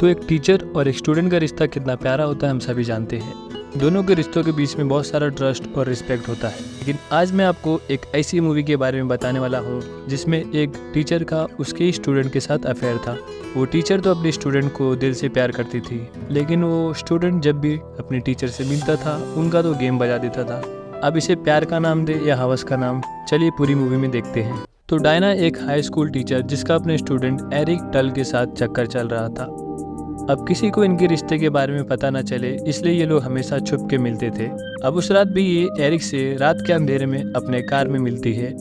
तो एक टीचर और एक स्टूडेंट का रिश्ता कितना प्यारा होता है हम सभी जानते हैं। दोनों के रिश्तों के बीच में बहुत सारा ट्रस्ट और रिस्पेक्ट होता है। लेकिन आज मैं आपको एक ऐसी मूवी के बारे में बताने वाला हूँ जिसमें एक टीचर का उसके ही स्टूडेंट के साथ अफेयर था। वो टीचर तो अपने स्टूडेंट को दिल से प्यार करती थी, लेकिन वो स्टूडेंट जब भी अपने टीचर से मिलता था उनका तो गेम बजा देता था। अब इसे प्यार का नाम दे या हवस का नाम, चलिए पूरी मूवी में देखते हैं। तो डायना एक हाई स्कूल टीचर जिसका अपने स्टूडेंट एरिक टल के साथ चक्कर चल रहा था। अब किसी को इनके रिश्ते के बारे में पता न चले, इसलिए ये लोग हमेशा छुप के मिलते थे। अब उस रात भी ये एरिक से रात के अंधेरे में अपने कार में मिलती है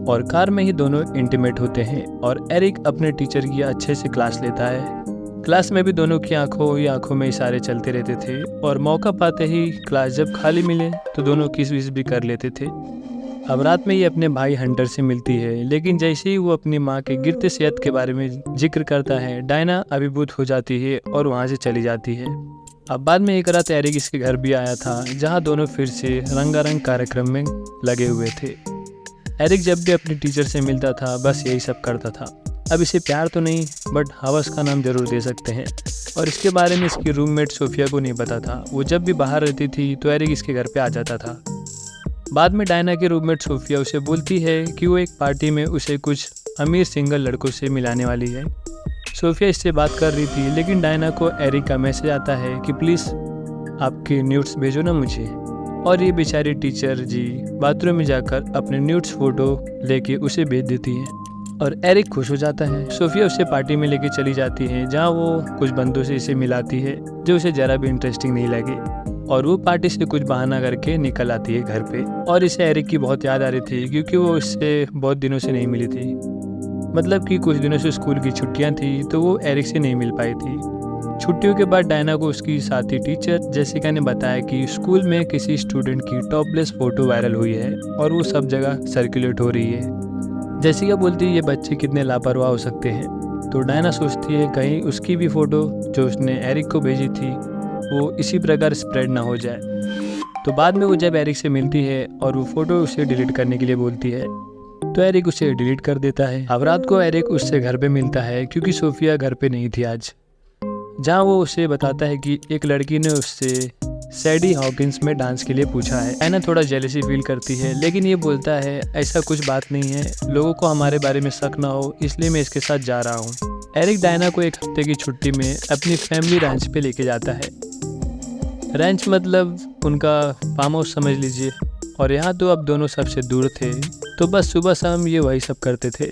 और कार में ही दोनों इंटीमेट होते हैं और एरिक अपने टीचर की अच्छे से क्लास लेता है। क्लास में भी दोनों की आंखों ही आंखों में इशारे चलते रहते थे और मौका पाते ही क्लास जब खाली मिले तो दोनों किस विस भी कर लेते थे। अब रात में ये अपने भाई हंटर से मिलती है, लेकिन जैसे ही वो अपनी माँ के गिरते सेहत के बारे में जिक्र करता है, डायना अभिभूत हो जाती है और वहाँ से चली जाती है। अब बाद में एक रात एरिक इसके घर भी आया था, जहाँ दोनों फिर से रंगारंग कार्यक्रम में लगे हुए थे। एरिक जब भी अपने टीचर से मिलता था बस यही सब करता था। अब इसे प्यार तो नहीं बट हवस का नाम जरूर दे सकते हैं। और इसके बारे में इसकी रूममेट सोफिया को नहीं पता था। वो जब भी बाहर रहती थी तो एरिक इसके घर पे आ जाता था। बाद में डायना की रूममेट सोफिया उसे बोलती है कि वो एक पार्टी में उसे कुछ अमीर सिंगल लड़कों से मिलाने वाली है। सोफिया इससे बात कर रही थी, लेकिन डायना को एरिक का मैसेज आता है कि प्लीज़ आपके न्यूड्स भेजो ना मुझे। और ये बेचारी टीचर जी बाथरूम में जाकर अपने न्यूड्स फोटो लेके उसे भेज देती है और एरिक खुश हो जाता है। सोफिया उसे पार्टी में लेके चली जाती है, जहाँ वो कुछ बंदों से इसे मिलाती है जो उसे ज़रा भी इंटरेस्टिंग नहीं लगे और वो पार्टी से कुछ बहाना करके निकल आती है घर पे। और इसे एरिक की बहुत याद आ रही थी क्योंकि वो इससे बहुत दिनों से नहीं मिली थी। मतलब कि कुछ दिनों से स्कूल की छुट्टियां थी तो वो एरिक से नहीं मिल पाई थी। छुट्टियों के बाद डायना को उसकी साथी टीचर जेसिका ने बताया कि स्कूल में किसी स्टूडेंट की टॉपलेस फोटो वायरल हुई है और वो सब जगह सर्कुलेट हो रही है। जेसिका बोलती है ये बच्चे कितने लापरवाह हो सकते हैं। तो डायना सोचती है कहीं उसकी भी फोटो जो उसने एरिक को भेजी थी वो इसी प्रकार स्प्रेड ना हो जाए। तो बाद में वो जब एरिक से मिलती है और वो फोटो उसे डिलीट करने के लिए बोलती है तो एरिक उसे डिलीट कर देता है। अब रात को एरिक उससे घर पे मिलता है क्योंकि सोफिया घर पे नहीं थी आज, जहाँ वो उसे बताता है कि एक लड़की ने उससे सैडी हॉकिंस में डांस के लिए पूछा है। डायना थोड़ा जेलसी फील करती है, लेकिन ये बोलता है ऐसा कुछ बात नहीं है, लोगों को हमारे बारे में शक ना हो इसलिए मैं इसके साथ जा रहा हूँ। एरिक डायना को एक हफ्ते की छुट्टी में अपनी फैमिली रैंच पे लेके जाता है। रैंच मतलब उनका फार्म हाउस समझ लीजिए। और यहाँ तो अब दोनों सबसे दूर थे, तो बस सुबह शाम ये वही सब करते थे।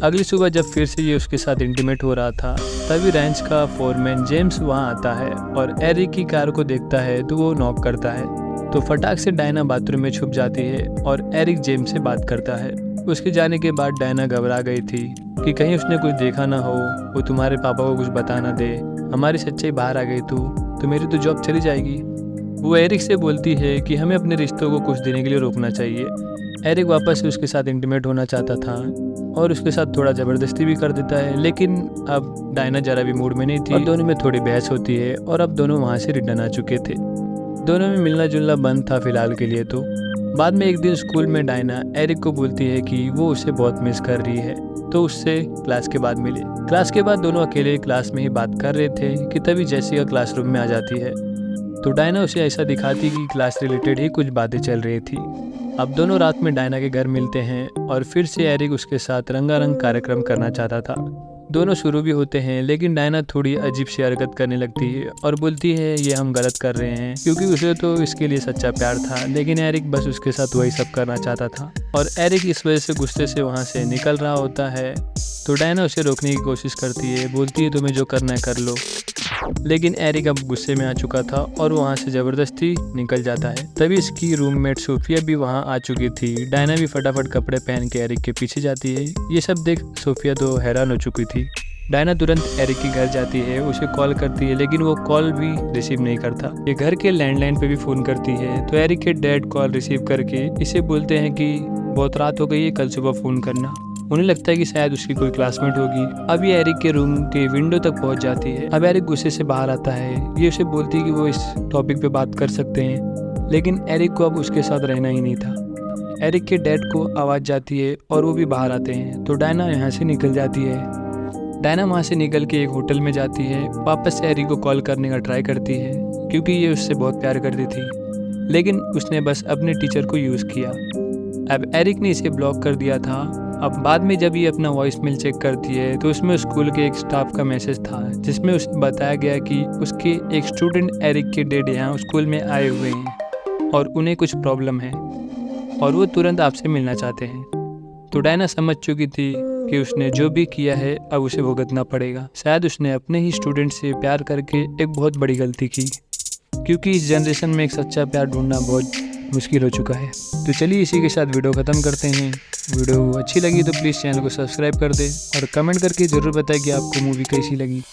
अगली सुबह जब फिर से ये उसके साथ इंटीमेट हो रहा था, तभी रैंच का फोरमैन जेम्स वहाँ आता है और एरिक की कार को देखता है तो वो नॉक करता है। तो फटाक से डायना बाथरूम में छुप जाती है और एरिक जेम्स से बात करता है। उसके जाने के बाद डायना घबरा गई थी कि कहीं उसने कुछ देखा ना हो, वो तुम्हारे पापा को कुछ बता ना दे, हमारी सच्चाई बाहर आ गई तो मेरी तो जॉब चली जाएगी। वो एरिक से बोलती है कि हमें अपने रिश्तों को कुछ देने के लिए रोकना चाहिए। एरिक वापस से उसके साथ इंटीमेट होना चाहता था और उसके साथ थोड़ा ज़बरदस्ती भी कर देता है, लेकिन अब डायना जरा भी मूड में नहीं थी और दोनों में थोड़ी बहस होती है और अब दोनों वहाँ से रिटर्न आ चुके थे। दोनों में मिलना जुलना बंद था फिलहाल के लिए। तो बाद में एक दिन स्कूल में डायना एरिक को बोलती है कि वो उसे बहुत मिस कर रही है, तो उससे क्लास के बाद मिले। क्लास के बाद दोनों अकेले क्लास में ही बात कर रहे थे कि तभी जेसिका क्लासरूम में आ जाती है। तो डायना उसे ऐसा दिखाती कि क्लास रिलेटेड ही कुछ बातें चल रही थी। अब दोनों रात में डायना के घर मिलते हैं और फिर से एरिक उसके साथ रंगारंग कार्यक्रम करना चाहता था। दोनों शुरू भी होते हैं, लेकिन डायना थोड़ी अजीब सी हरकत करने लगती है और बोलती है ये हम गलत कर रहे हैं, क्योंकि उसे तो इसके लिए सच्चा प्यार था, लेकिन एरिक बस उसके साथ वही सब करना चाहता था। और एरिक इस वजह से गुस्से से वहाँ से निकल रहा होता है। तो डायना उसे रोकने की कोशिश करती है, बोलती है तुम्हें जो करना है कर लो, लेकिन एरिक अब गुस्से में आ चुका था और वहाँ से ज़बरदस्ती निकल जाता है। तभी इसकी रूममेट सोफिया भी वहाँ आ चुकी थी। डायना भी फटाफट कपड़े पहन के एरिक के पीछे जाती है। ये सब देख सोफिया तो हैरान हो चुकी थी। डायना तुरंत एरिक के घर जाती है, उसे कॉल करती है, लेकिन वो कॉल भी रिसीव नहीं करता। ये घर के लैंडलाइन पे भी फ़ोन करती है, तो एरिक के डैड कॉल रिसीव करके इसे बोलते हैं कि बहुत रात हो गई है, कल सुबह फ़ोन करना। उन्हें लगता है कि शायद उसकी कोई क्लासमेट होगी। अब ये एरिक के रूम के विंडो तक पहुंच जाती है। अब एरिक गुस्से से बाहर आता है। ये उसे बोलती है कि वो इस टॉपिक पे बात कर सकते हैं, लेकिन एरिक को अब उसके साथ रहना ही नहीं था। एरिक के डैड को आवाज़ जाती है और वो भी बाहर आते हैं। तो डायना यहाँ से निकल जाती है। डायना वहाँ से निकल के एक होटल में जाती है, वापस से एरिक को कॉल करने का ट्राई करती है क्योंकि ये उससे बहुत प्यार करती थी, लेकिन उसने बस अपने टीचर को यूज़ किया। अब एरिक ने इसे ब्लॉक कर दिया था। अब बाद में जब ये अपना वॉइस मेल चेक करती है तो उसमें स्कूल के एक स्टाफ का मैसेज था जिसमें उसे बताया गया कि उसके एक स्टूडेंट एरिक के डैड यहाँ स्कूल में आए हुए हैं और उन्हें कुछ प्रॉब्लम है और वो तुरंत आपसे मिलना चाहते हैं। तो डायना समझ चुकी थी कि उसने जो भी किया है अब उसे भुगतना पड़ेगा। शायद उसने अपने ही स्टूडेंट से प्यार करके एक बहुत बड़ी गलती की, क्योंकि इस जनरेशन में एक सच्चा प्यार ढूंढना बहुत मुश्किल हो चुका है। तो चलिए इसी के साथ वीडियो ख़त्म करते हैं। वीडियो अच्छी लगी तो प्लीज़ चैनल को सब्सक्राइब कर दें और कमेंट करके ज़रूर बताएं कि आपको मूवी कैसी लगी।